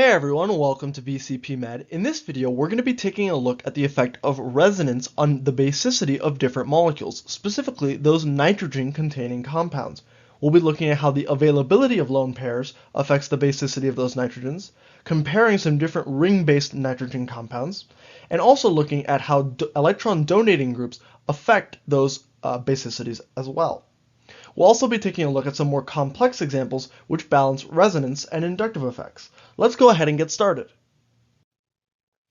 Hey everyone, welcome to BCP Med. In this video, we're going to be taking a look at the effect of resonance on the basicity of different molecules, specifically those nitrogen-containing compounds. We'll be looking at how the availability of lone pairs affects the basicity of those nitrogens, comparing some different ring-based nitrogen compounds, and also looking at how electron donating groups affect those basicities as well. We'll also be taking a look at some more complex examples which balance resonance and inductive effects. Let's go ahead and get started.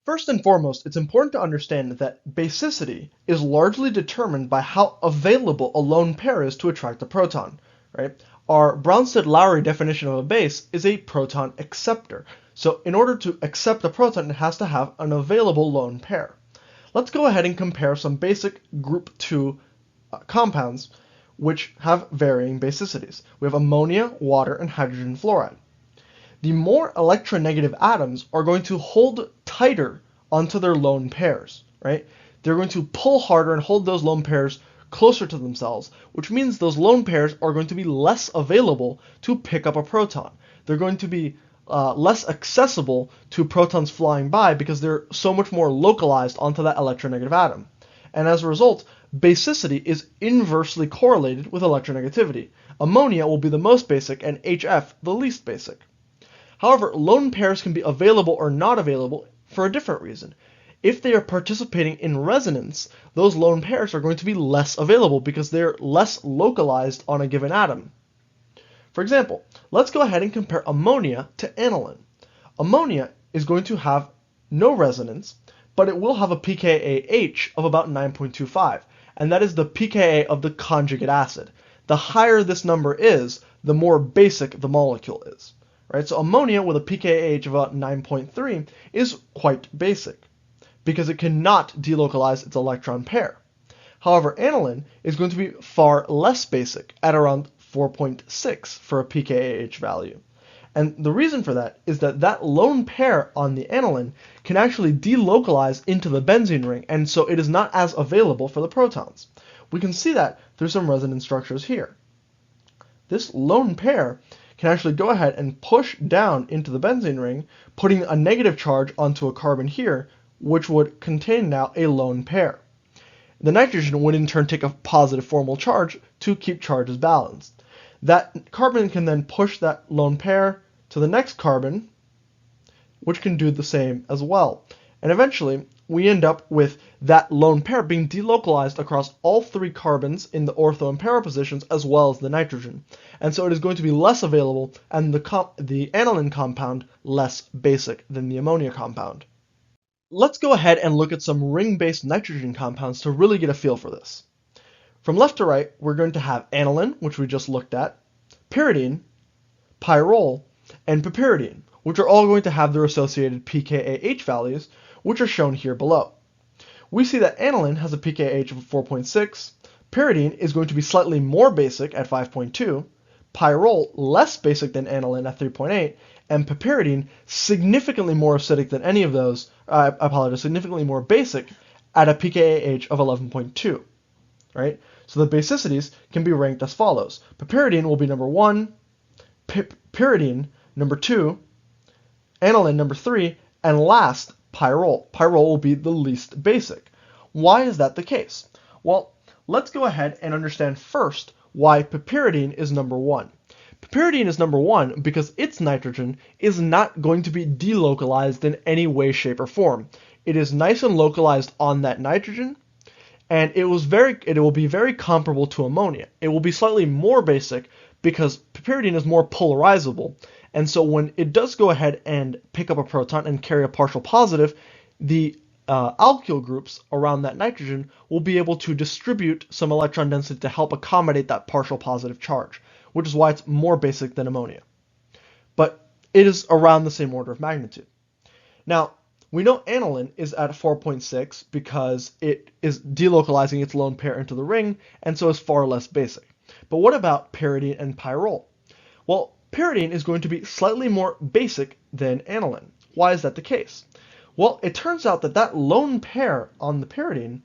First and foremost, it's important to understand that basicity is largely determined by how available a lone pair is to attract a proton, right? Our Bronsted-Lowry definition of a base is a proton acceptor. So in order to accept a proton, it has to have an available lone pair. Let's go ahead and compare some basic group 2 compounds which have varying basicities. We have ammonia, water, and hydrogen fluoride. The more electronegative atoms are going to hold tighter onto their lone pairs, right? They're going to pull harder and hold those lone pairs closer to themselves, which means those lone pairs are going to be less available to pick up a proton. They're going to be less accessible to protons flying by because they're so much more localized onto that electronegative atom. And as a result, basicity is inversely correlated with electronegativity. Ammonia will be the most basic and HF the least basic. However, lone pairs can be available or not available for a different reason. If they are participating in resonance, those lone pairs are going to be less available because they're less localized on a given atom. For example, let's go ahead and compare ammonia to aniline. Ammonia is going to have no resonance, but it will have a pKa-H of about 9.25, and that is the pKa of the conjugate acid. The higher this number is, the more basic the molecule is. Right? So ammonia with a pKa-H of about 9.3 is quite basic, because it cannot delocalize its electron pair. However, aniline is going to be far less basic, at around 4.6 for a pKa-H value. And the reason for that is that that lone pair on the aniline can actually delocalize into the benzene ring, and so it is not as available for the protons. We can see that through some resonance structures here. This lone pair can actually go ahead and push down into the benzene ring, putting a negative charge onto a carbon here, which would contain now a lone pair. The nitrogen would in turn take a positive formal charge to keep charges balanced. That carbon can then push that lone pair to the next carbon, which can do the same as well. And eventually, we end up with that lone pair being delocalized across all three carbons in the ortho and para positions as well as the nitrogen. And so it is going to be less available, and the aniline compound less basic than the ammonia compound. Let's go ahead and look at some ring-based nitrogen compounds to really get a feel for this. From left to right, we're going to have aniline, which we just looked at, pyridine, pyrrole, and piperidine, which are all going to have their associated pKa-H values, which are shown here below. We see that aniline has a pKa-H of 4.6, pyridine is going to be slightly more basic at 5.2, pyrrole less basic than aniline at 3.8, and piperidine significantly more acidic than any of those, significantly more basic at a pKa-H of 11.2. Right? So the basicities can be ranked as follows. Piperidine will be number 1, pyridine number 2, aniline number 3, and last, pyrrole. Pyrrole will be the least basic. Why is that the case? Well, let's go ahead and understand first why piperidine is number 1. Piperidine is number 1 because its nitrogen is not going to be delocalized in any way, shape, or form. It is nice and localized on that nitrogen, and it will be very comparable to ammonia. It will be slightly more basic because piperidine is more polarizable, and so when it does go ahead and pick up a proton and carry a partial positive, the alkyl groups around that nitrogen will be able to distribute some electron density to help accommodate that partial positive charge, which is why it's more basic than ammonia. But it is around the same order of magnitude. Now, we know aniline is at 4.6 because it is delocalizing its lone pair into the ring, and so is far less basic. But what about pyridine and pyrrole? Well, pyridine is going to be slightly more basic than aniline. Why is that the case? Well, it turns out that that lone pair on the pyridine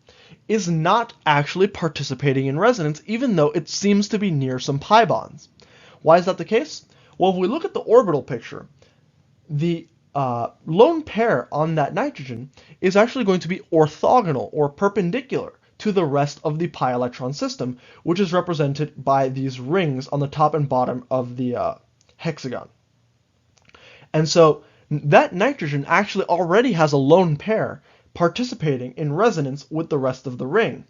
is not actually participating in resonance, even though it seems to be near some pi bonds. Why is that the case? Well, if we look at the orbital picture, the lone pair on that nitrogen is actually going to be orthogonal or perpendicular to the rest of the pi electron system, which is represented by these rings on the top and bottom of the hexagon. And so that nitrogen actually already has a lone pair participating in resonance with the rest of the ring.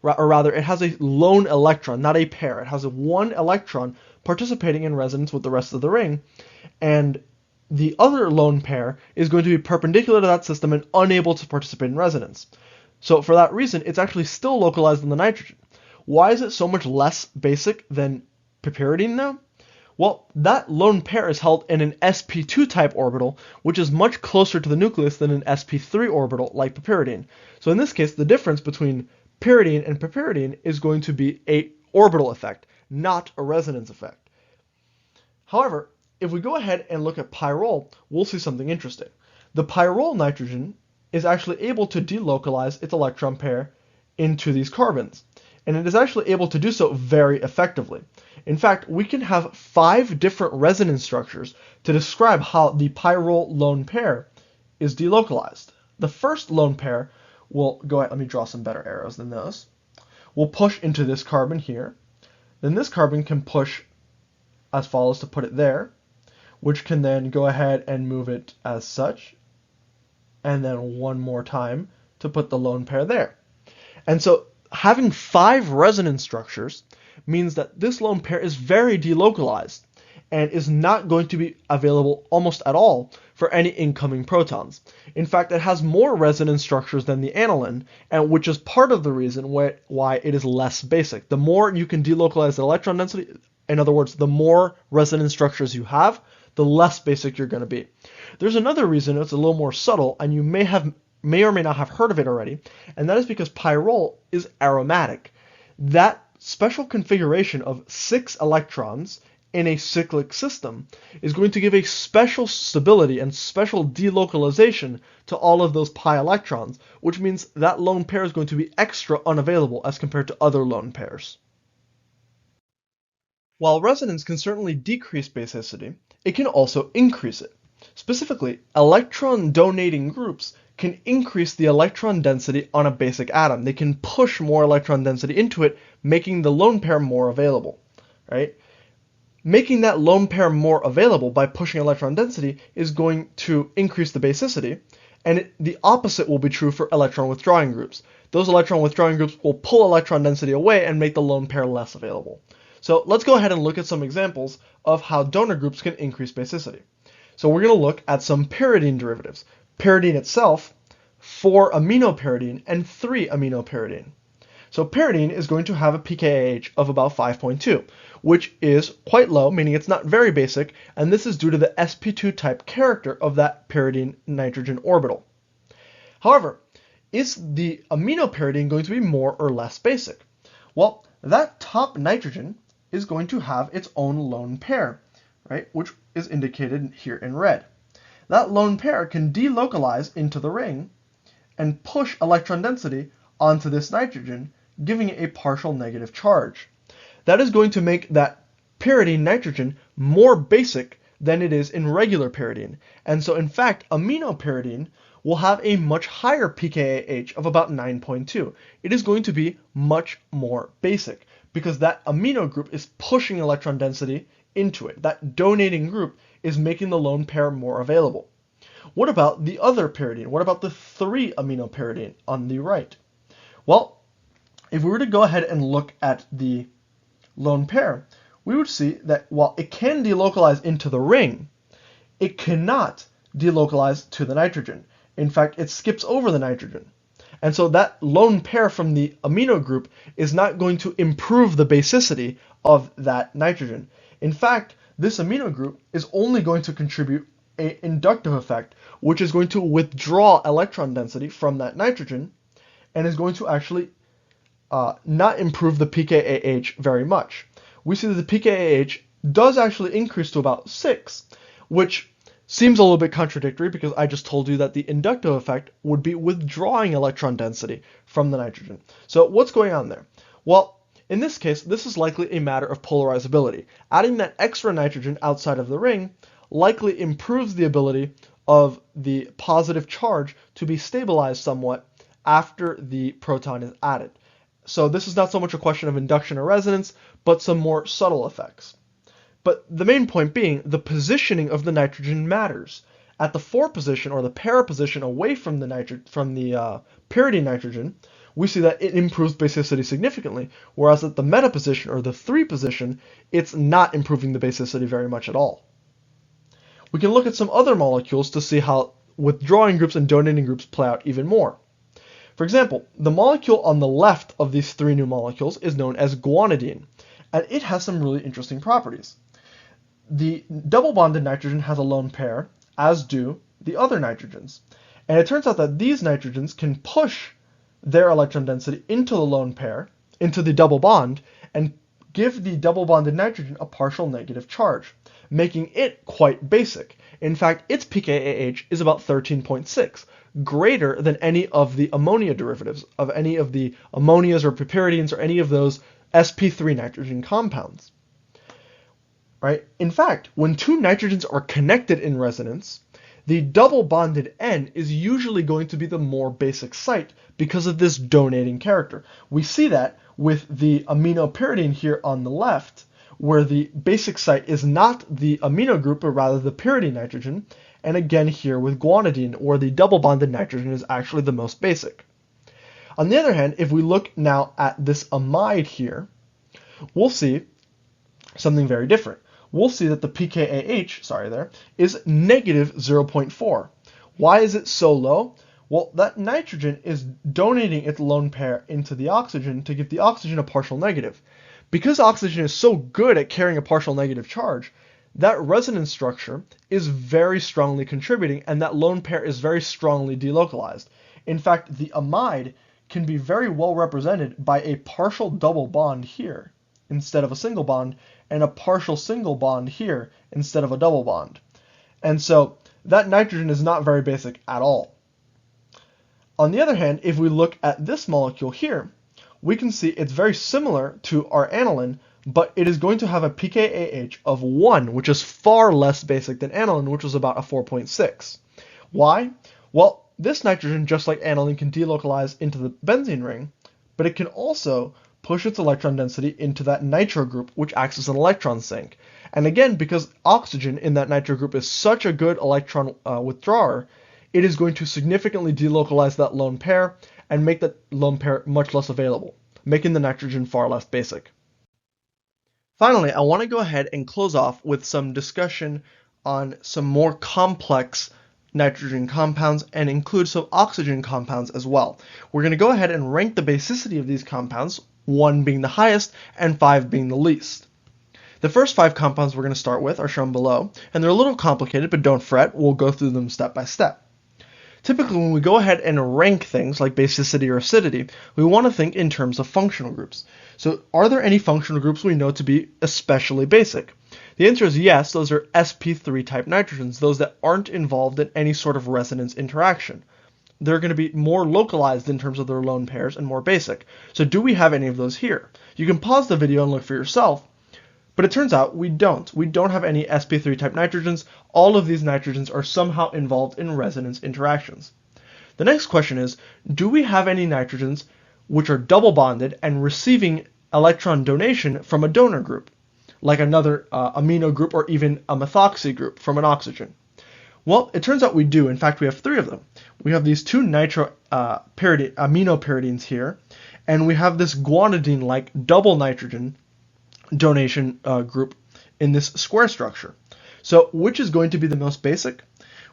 Or rather, it has a lone electron, not a pair. It has one electron participating in resonance with the rest of the ring, and the other lone pair is going to be perpendicular to that system and unable to participate in resonance. So for that reason, it's actually still localized in the nitrogen. Why is it so much less basic than pyridine though? Well, that lone pair is held in an sp2 type orbital, which is much closer to the nucleus than an sp3 orbital like pyridine. So in this case, the difference between pyridine and pyridine is going to be an orbital effect, not a resonance effect. However, if we go ahead and look at pyrrole, we'll see something interesting. The pyrrole nitrogen is actually able to delocalize its electron pair into these carbons, and it is actually able to do so very effectively. In fact, we can have 5 different resonance structures to describe how the pyrrole lone pair is delocalized. The first lone pair will go ahead, let me draw some better arrows than those. We'll push into this carbon here. Then this carbon can push as follows to put it there, which can then go ahead and move it as such, and then one more time to put the lone pair there. And so having 5 resonance structures means that this lone pair is very delocalized and is not going to be available almost at all for any incoming protons. In fact, it has more resonance structures than the aniline, and which is part of the reason why it is less basic. The more you can delocalize the electron density, in other words, the more resonance structures you have, the less basic you're going to be. There's another reason, it's a little more subtle, and you may or may not have heard of it already, and that is because pyrrole is aromatic. That special configuration of 6 electrons in a cyclic system is going to give a special stability and special delocalization to all of those pi electrons, which means that lone pair is going to be extra unavailable as compared to other lone pairs. While resonance can certainly decrease basicity, it can also increase it. Specifically, electron-donating groups can increase the electron density on a basic atom. They can push more electron density into it, making the lone pair more available, right? Making that lone pair more available by pushing electron density is going to increase the basicity, and the opposite will be true for electron withdrawing groups. Those electron withdrawing groups will pull electron density away and make the lone pair less available. So let's go ahead and look at some examples of how donor groups can increase basicity. So we're going to look at some pyridine derivatives. Pyridine itself, 4-aminopyridine, and 3-aminopyridine. So pyridine is going to have a pKa of about 5.2, which is quite low, meaning it's not very basic, and this is due to the sp2 type character of that pyridine nitrogen orbital. However, is the aminopyridine going to be more or less basic? Well, that top nitrogen is going to have its own lone pair, right, which is indicated here in red. That lone pair can delocalize into the ring and push electron density onto this nitrogen, giving it a partial negative charge. That is going to make that pyridine nitrogen more basic than it is in regular pyridine. And so in fact, aminopyridine will have a much higher pKa of about 9.2. It is going to be much more basic because that amino group is pushing electron density into it. That donating group is making the lone pair more available. What about the other pyridine? What about the 3-aminopyridine on the right? Well, if we were to go ahead and look at the lone pair, we would see that while it can delocalize into the ring, it cannot delocalize to the nitrogen. In fact, it skips over the nitrogen. And so that lone pair from the amino group is not going to improve the basicity of that nitrogen. In fact, this amino group is only going to contribute an inductive effect, which is going to withdraw electron density from that nitrogen and is going to actually not improve the pKa very much. We see that the pKa does actually increase to about 6, which seems a little bit contradictory because I just told you that the inductive effect would be withdrawing electron density from the nitrogen. So what's going on there? Well, in this case, this is likely a matter of polarizability. Adding that extra nitrogen outside of the ring likely improves the ability of the positive charge to be stabilized somewhat after the proton is added. So this is not so much a question of induction or resonance, but some more subtle effects. But the main point being, the positioning of the nitrogen matters. At the 4 position, or the para position away from the pyridine nitrogen, we see that it improves basicity significantly, whereas at the meta position, or the 3 position, it's not improving the basicity very much at all. We can look at some other molecules to see how withdrawing groups and donating groups play out even more. For example, the molecule on the left of these 3 new molecules is known as guanidine, and it has some really interesting properties. The double bonded nitrogen has a lone pair, as do the other nitrogens. And it turns out that these nitrogens can push their electron density into the lone pair, into the double bond, and give the double bonded nitrogen a partial negative charge, making it quite basic. In fact, its pKAH is about 13.6, greater than any of the ammonia derivatives of any of the ammonias or piperidines or any of those sp3 nitrogen compounds. Right? In fact, when 2 nitrogens are connected in resonance, the double bonded N is usually going to be the more basic site because of this donating character. We see that with the aminopyridine here on the left, where the basic site is not the amino group, but rather the pyridine nitrogen, and again here with guanidine, where the double bonded nitrogen is actually the most basic. On the other hand, if we look now at this amide here, we'll see something very different. We'll see that the pKAH, is negative 0.4. Why is it so low? Well, that nitrogen is donating its lone pair into the oxygen to give the oxygen a partial negative. Because oxygen is so good at carrying a partial negative charge, that resonance structure is very strongly contributing, and that lone pair is very strongly delocalized. In fact, the amide can be very well represented by a partial double bond here instead of a single bond, and a partial single bond here instead of a double bond. And so that nitrogen is not very basic at all. On the other hand, if we look at this molecule here, we can see it's very similar to our aniline, but it is going to have a pKAH of 1, which is far less basic than aniline, which was about a 4.6. Why? Well, this nitrogen, just like aniline, can delocalize into the benzene ring, but it can also push its electron density into that nitro group, which acts as an electron sink. And again, because oxygen in that nitro group is such a good electron withdrawer, it is going to significantly delocalize that lone pair and make that lone pair much less available, making the nitrogen far less basic. Finally, I want to go ahead and close off with some discussion on some more complex nitrogen compounds and include some oxygen compounds as well. We're going to go ahead and rank the basicity of these compounds, 1 being the highest and 5 being the least. The first 5 compounds we're going to start with are shown below, and they're a little complicated, but don't fret, we'll go through them step by step. Typically, when we go ahead and rank things like basicity or acidity, we want to think in terms of functional groups. So are there any functional groups we know to be especially basic? The answer is yes, those are sp3 type nitrogens, those that aren't involved in any sort of resonance interaction. They're going to be more localized in terms of their lone pairs and more basic. So do we have any of those here? You can pause the video and look for yourself, but it turns out we don't. We don't have any sp3 type nitrogens. All of these nitrogens are somehow involved in resonance interactions. The next question is, do we have any nitrogens which are double bonded and receiving electron donation from a donor group, like another amino group or even a methoxy group from an oxygen? Well, it turns out we do. In fact, we have 3 of them. We have these 2 aminopyridines here, and we have this guanidine-like double nitrogen donation group in this square structure. So which is going to be the most basic?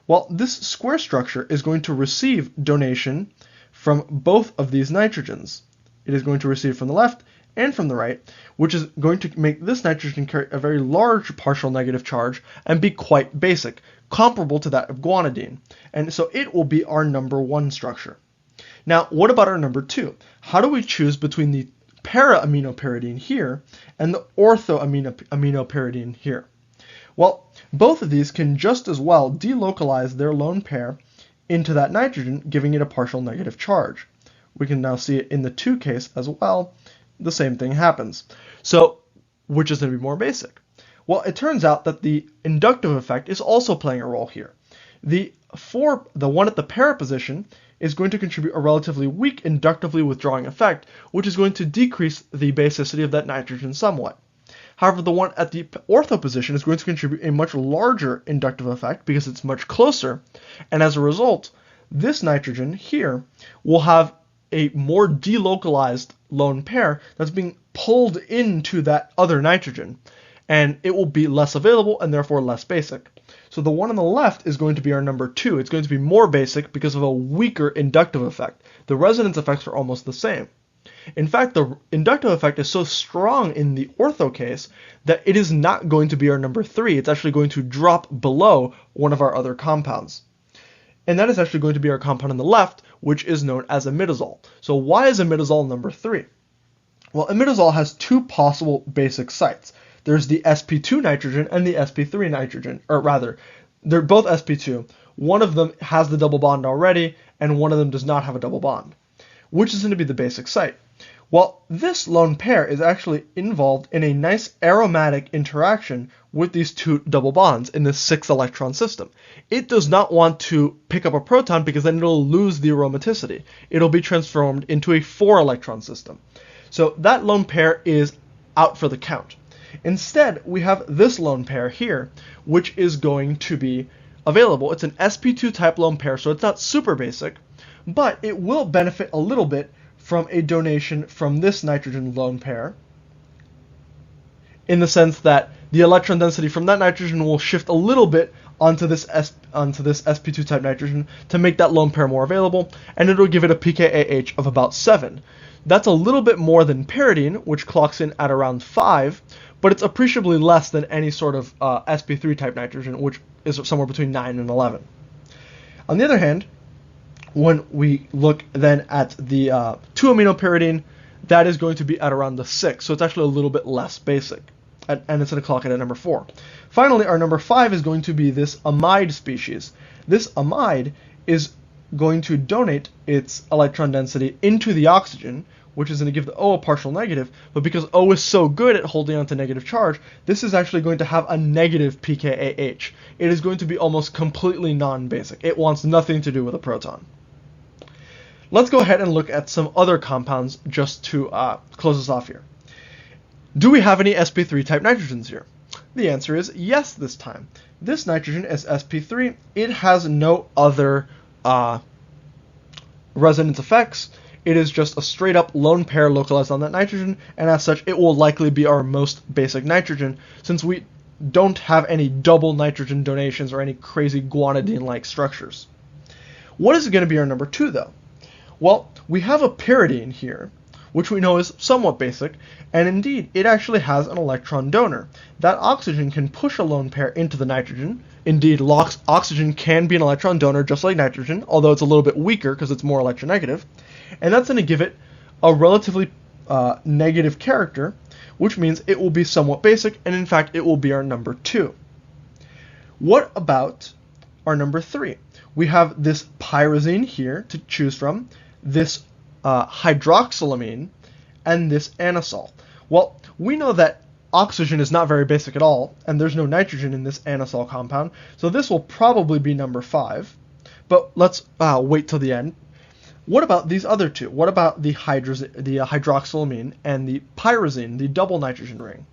Well, this square structure is going to receive donation from both of these nitrogens. It is going to receive from the left and from the right, which is going to make this nitrogen carry a very large partial negative charge and be quite basic, comparable to that of guanidine. And so it will be our number 1 structure. Now, what about our number 2? How do we choose between the para-aminopyridine here and the ortho-aminopyridine here? Well, both of these can just as well delocalize their lone pair into that nitrogen, giving it a partial negative charge. We can now see it in the 2 case as well. The same thing happens. So, which is going to be more basic? Well, it turns out that the inductive effect is also playing a role here. The for the one at the para position is going to contribute a relatively weak inductively withdrawing effect, which is going to decrease the basicity of that nitrogen somewhat. However, the one at the ortho position is going to contribute a much larger inductive effect because it's much closer, and as a result, this nitrogen here will have a more delocalized lone pair that's being pulled into that other nitrogen, and it will be less available and therefore less basic. So the one on the left is going to be our number 2. It's going to be more basic because of a weaker inductive effect. The resonance effects are almost the same. In fact, the inductive effect is so strong in the ortho case that it is not going to be our number 3. It's actually going to drop below one of our other compounds. And that is actually going to be our compound on the left, which is known as imidazole. So why is imidazole number 3? Well, imidazole has 2 possible basic sites. There's the sp2 nitrogen and the sp3 nitrogen, or rather, they're both sp2. One of them has the double bond already, and one of them does not have a double bond. Which is going to be the basic site? Well, this lone pair is actually involved in a nice aromatic interaction with these 2 double bonds in this 6-electron system. It does not want to pick up a proton because then it'll lose the aromaticity. It'll be transformed into a 4-electron system. So that lone pair is out for the count. Instead, we have this lone pair here, which is going to be available. It's an sp2 type lone pair, so it's not super basic, but it will benefit a little bit from a donation from this nitrogen lone pair, in the sense that the electron density from that nitrogen will shift a little bit onto this sp2 type nitrogen to make that lone pair more available, and it'll give it a pKAH of about 7. That's a little bit more than pyridine, which clocks in at around 5, but it's appreciably less than any sort of sp3 type nitrogen, which is somewhere between 9 and 11. On the other hand, when we look then at the 2-aminopyridine, that is going to be at around the 6, so it's actually a little bit less basic, and it's going to clock in at number 4. Finally, our number 5 is going to be this amide species. This amide is going to donate its electron density into the oxygen, which is going to give the O a partial negative, but because O is so good at holding on to negative charge, this is actually going to have a negative pKAH. It is going to be almost completely non-basic. It wants nothing to do with a proton. Let's go ahead and look at some other compounds just to close us off here. Do we have any sp3 type nitrogens here? The answer is yes this time. This nitrogen is sp3. It has no other resonance effects. It is just a straight up lone pair localized on that nitrogen, and as such it will likely be our most basic nitrogen, since we don't have any double nitrogen donations or any crazy guanidine-like structures. What is going to be our number 2 though? Well, we have a pyridine here, which we know is somewhat basic, and indeed it actually has an electron donor. That oxygen can push a lone pair into the nitrogen. Indeed, oxygen can be an electron donor just like nitrogen, although it's a little bit weaker because it's more electronegative, and that's going to give it a relatively negative character, which means it will be somewhat basic, and in fact it will be our number 2. What about our number 3? We have this pyrazine here to choose from, this hydroxylamine, and this anisole. Well, we know that oxygen is not very basic at all, and there's no nitrogen in this anisole compound, so this will probably be number 5. But let's wait till the end. What about these other 2? What about the hydroxylamine and the pyrazine, the double nitrogen ring?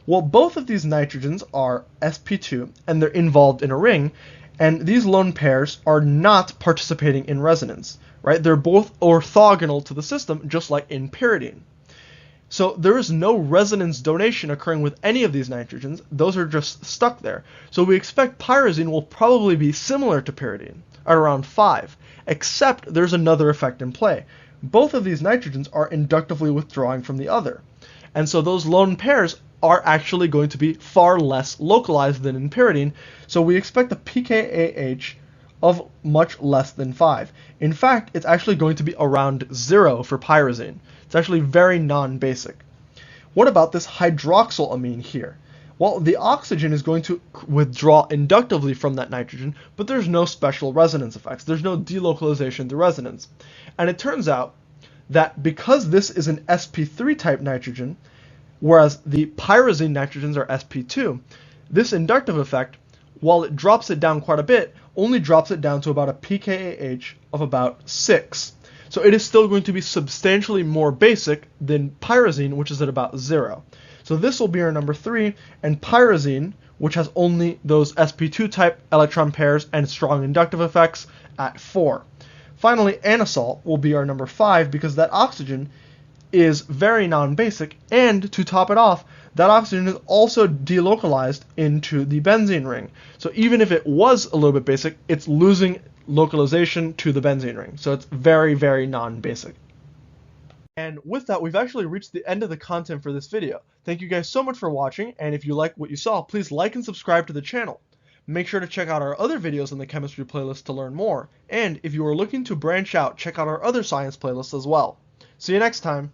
Well, both of these nitrogens are sp2, and they're involved in a ring, and these lone pairs are not participating in resonance, right? They're both orthogonal to the system, just like in pyridine. So there is no resonance donation occurring with any of these nitrogens. Those are just stuck there. So we expect pyrazine will probably be similar to pyridine, at around 5, except there's another effect in play. Both of these nitrogens are inductively withdrawing from the other. And so those lone pairs are actually going to be far less localized than in pyridine, so we expect a pKAH of much less than 5. In fact, it's actually going to be around 0 for pyrazine. It's actually very non-basic. What about this hydroxylamine here? Well, the oxygen is going to withdraw inductively from that nitrogen, but there's no special resonance effects. There's no delocalization to resonance. And it turns out that because this is an sp3 type nitrogen, whereas the pyrazine nitrogens are sp2, this inductive effect while it drops it down quite a bit, only drops it down to about a pKa of about 6. So it is still going to be substantially more basic than pyrazine, which is at about 0. So this will be our number 3, and pyrazine, which has only those sp2 type electron pairs and strong inductive effects, at 4. Finally, anisole will be our number 5 because that oxygen is very non-basic, and to top it off, that oxygen is also delocalized into the benzene ring. So even if it was a little bit basic, it's losing localization to the benzene ring. So it's very, very non-basic. And with that, we've actually reached the end of the content for this video. Thank you guys so much for watching, and if you like what you saw, please like and subscribe to the channel. Make sure to check out our other videos in the chemistry playlist to learn more, and if you are looking to branch out, check out our other science playlists as well. See you next time!